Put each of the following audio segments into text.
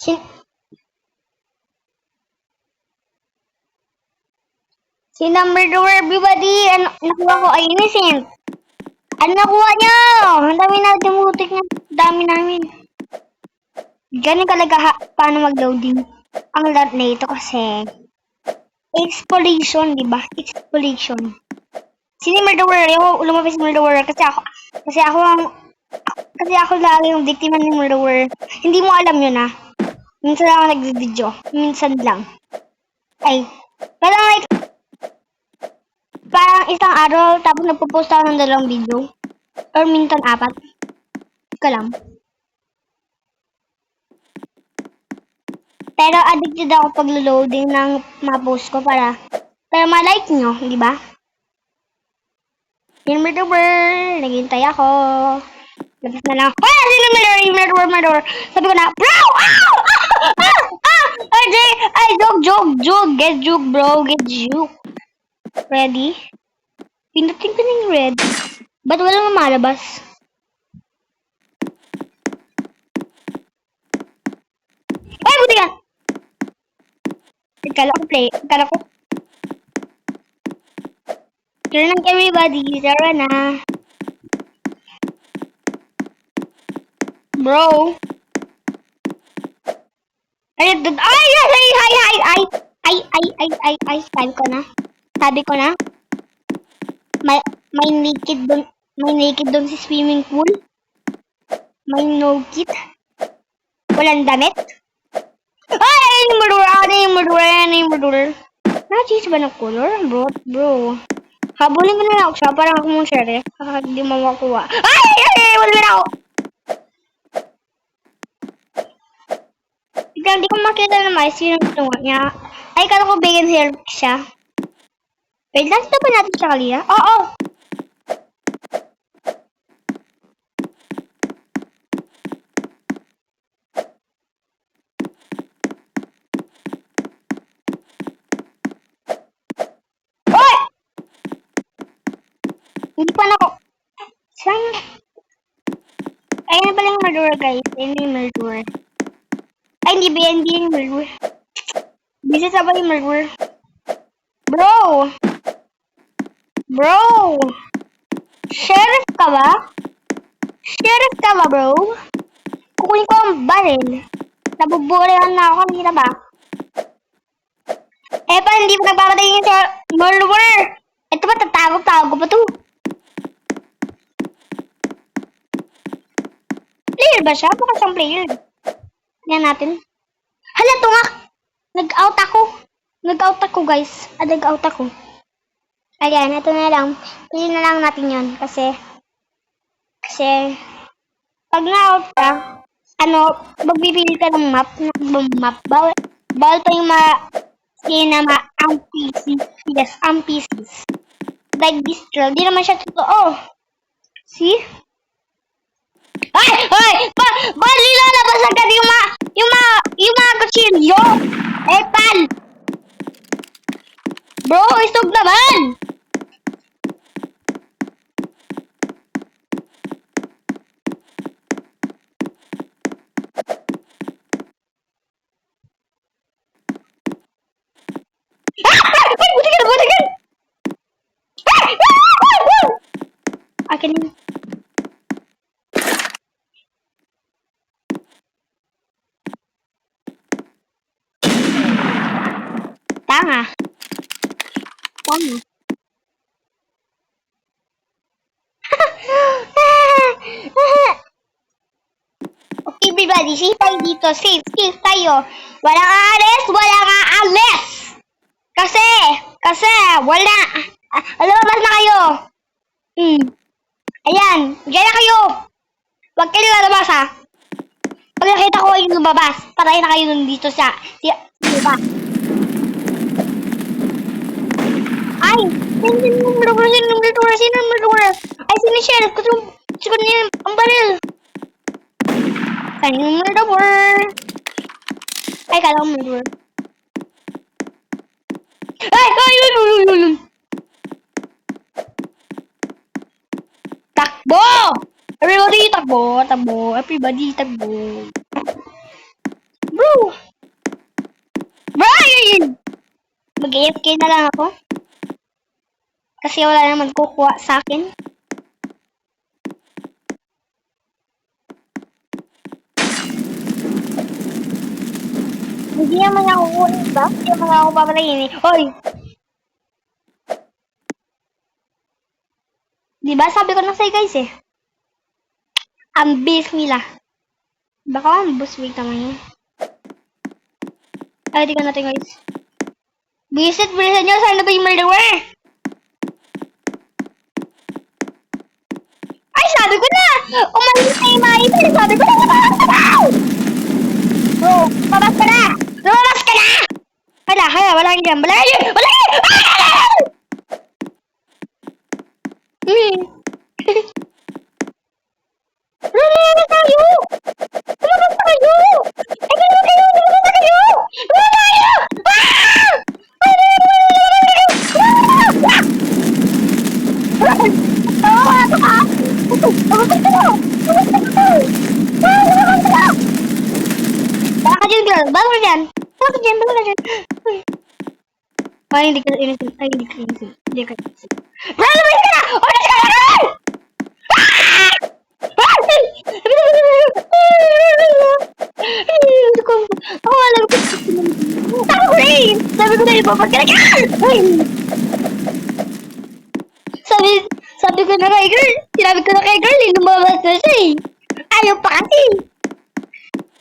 Si, si number door, everybody. Ano, nakuha ko ay innocent. Ano nakuha niyo? Ang dami na dumutik na. Dami namin. Ganun talaga paano mag-loading. Ang lot na ito kasi exploration, di ba? Exploration. Sino yung murderer? Yung lumabas yung murderer kasi ako lagi yung biktima ng murderer. Hindi mo alam yun ah. Minsan lang ako nag-video. Minsan lang. Ay, parang isang araw tapos nagpo-post ako ng 2 video. Or minsan 4. Ka lang. Pero addicted ako pag-loading ng mga post ko para ma-like nyo, di ba? Yung murderer, naghintay ako. Labas na lang. Ah! Sino murderer? Sabi ko na, bro! Ow! Ay, joke. Get juke, bro. Get juke. Ready? Pinutin ko na yung red. Ba't walang lumalabas? Ay, buti ka! Kala ko. Turn lang everybody. Tara na. Bro. Ay, sabi ko na. May naked doon sa swimming pool. May no kit. Walang damit. Ay, ano yung murderer? Na-cheese ba ng color? Bro. Habulin ko na lang ako siya. Parang ako mong share eh. Hindi mo makuha. Ay! Wala na ako. Hindi ko makita naman sino ginawa niya. Ay, kala ko bacon hair siya. Wait, nakita ba natin siya kanina? Oo! Oy! Hindi pa na ako. Saan? Ayun na pala yung murderer, guys. Ayun yung murderer. Ay, hindi yung murderer. Bisa sa ba yung murderer? Bro! Sheriff ka ba? Bro? Kukunin ko ang baril. Nabuburehan na ako kanina ba? Pa, hindi mo nagpapatayin sa murderer. Ito ba, tatago pa to? Player ba siya? Baka siyang player. Tingnan natin. Hala, tungak! Nag-out ako, guys. Nag-out ako. Ayan, ito na lang. Pili na lang natin yun. Kasi, pag na-out ka, magbibili ka ng map. Bawal pa yung ang PC. Yes, ang PCs. Like this troll. Di naman siya totoo. See? Ay! Ba't nilalabas agad yung mga kutsilyo? Pal! Bro, stop naman! Buti ka! Akin yun. Tanga. Okay, everybody, safe tayo dito. Safe tayo. Walang aalis. Kasi, wala. Lumabas na kayo. Ayan, dyan na kayo. Huwag kayo lalabas ha. Pag nakita ko yung lumabas, patay na kayo nun dito sa diba? Ay, sino murderer? Ay, sino sheriff? Gusto niya ang baril. Sino murderer? Ay, kala ko murderer. Ay! Takbo! Everybody, takbo. Everybody, takbo. Mag-AFK na lang ako. Kasi wala naman kukuha sa akin. Hindi naman ako kukunin ba? Hindi naman ako papatayin eh. Hoy! Diba sabi ko na sa'yo guys eh. Ang base nila. Baka ang boss week naman yun. Ay, tingnan natin guys. Visit, bilisan nyo. Saan na ba yung murderer? Ay, sabi ko na! Umalis na yung mga ipin. Sabi ko na lumabas! Bro, lumabas ka na! Lumabas ka na! Hala, wala kang dyan. Wala kang dyan! Wala kang dyan! Lumabas tayo! Lumabas tayo! Ay, lumabas tayo! Lumabas tayo! Lumabas tayo! Ah! Baka ka dyan, girl. Baka ka dyan. Baka ka dyan. Baka ka dyan. Ay, hindi ka innocent. Ay, hindi ka innocent. Hindi ka innocent. Bro, lumabas ka na! Umalis ka na, girl! Ako alam ko. Ako ko rin! Sabi ko na ibabag ka na, girl! Sabi ko na kay girl. Sinabi ko na kay girl, lumabas na siya eh. Ayaw pa kasi.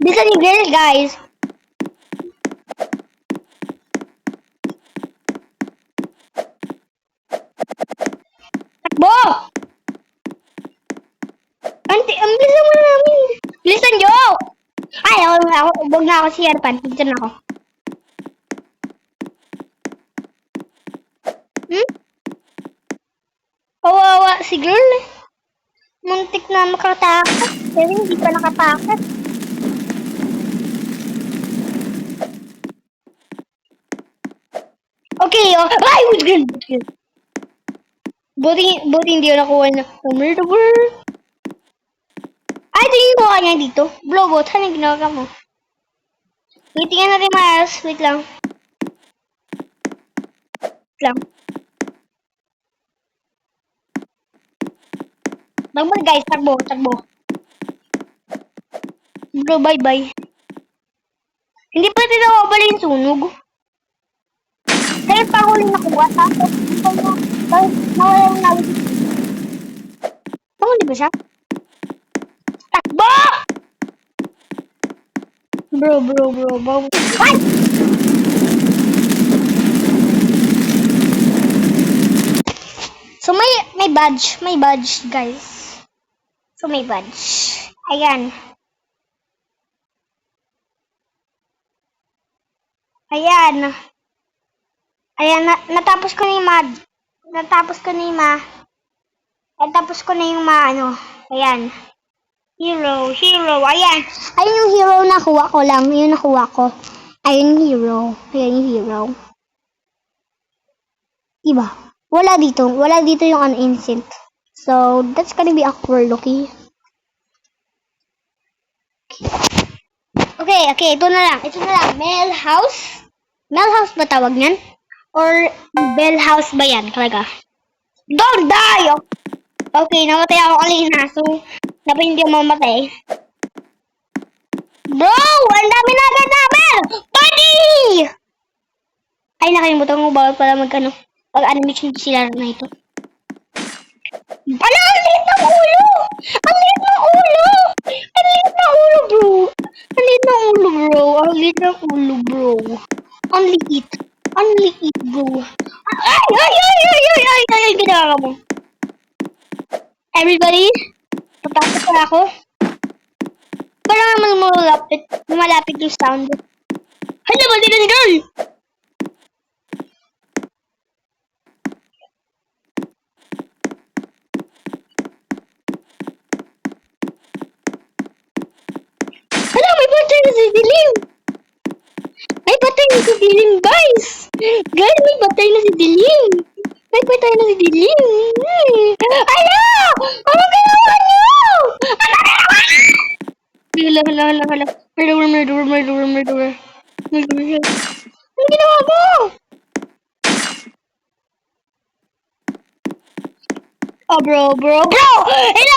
Bisa ni girl, guys. Takbo! Ang bilisan mo namin. Bilisan nyo! Ay, huwag na ako si Yarpan. Bilisan ako. Kawawa si girl eh. Muntik na makatakas. Pero hindi pa nakatakas. Okay, oh. Ay, girl. Buti hindi ko nakuha na murderer. Ay, tingin ko kanya dito. Blowbot, ano yung ginawa mo? Tingnan natin mas. Wait lang. Wait lang. Takbo guys, takbo. Bro, bye-bye. Hindi pa rin nawawala yung sunog. Kaya pa ako rin nakuha. Tapos, nawala yung nawala. Di ba siya? Takbo! Bro. Ay! So, may badge, guys. So, may badge. Ayan. Natapos ko na yung natapos ko na yung ano. Ayan. Hero. Ayan. Ayun yung hero nakuha ko lang. Yung nakuha ko. Ayun yung hero. Diba? Wala dito yung uninstant. So, that's gonna be awkward, okay? Okay, ito na lang. Mail house. Mail house ba tawag niyan? Or bell house ba yan talaga? Don't die! Okay, namatay ako kanina. So, dapat hindi ako mamatay. Bro! Ang dami na agad namin! Party! Ay, nakalimutan ko bawal pala mag-animation sila na ito. Ala, ang liit ng ulo! Ang liit ng ulo, bro! Ang liit ng ulo, bro. Ang liit, bro. Ay, ginawa mo. Everybody, papasok na ako. Wala naman malapit yung sound. Hala, mali na si girl! Hala, may patay na si Dilim! Guys! Guys, may patay na si Dilim! Hala! Ano ginawa niyo? Hala. Murderer. Ano ginawa mo? Oh, bro. Hello,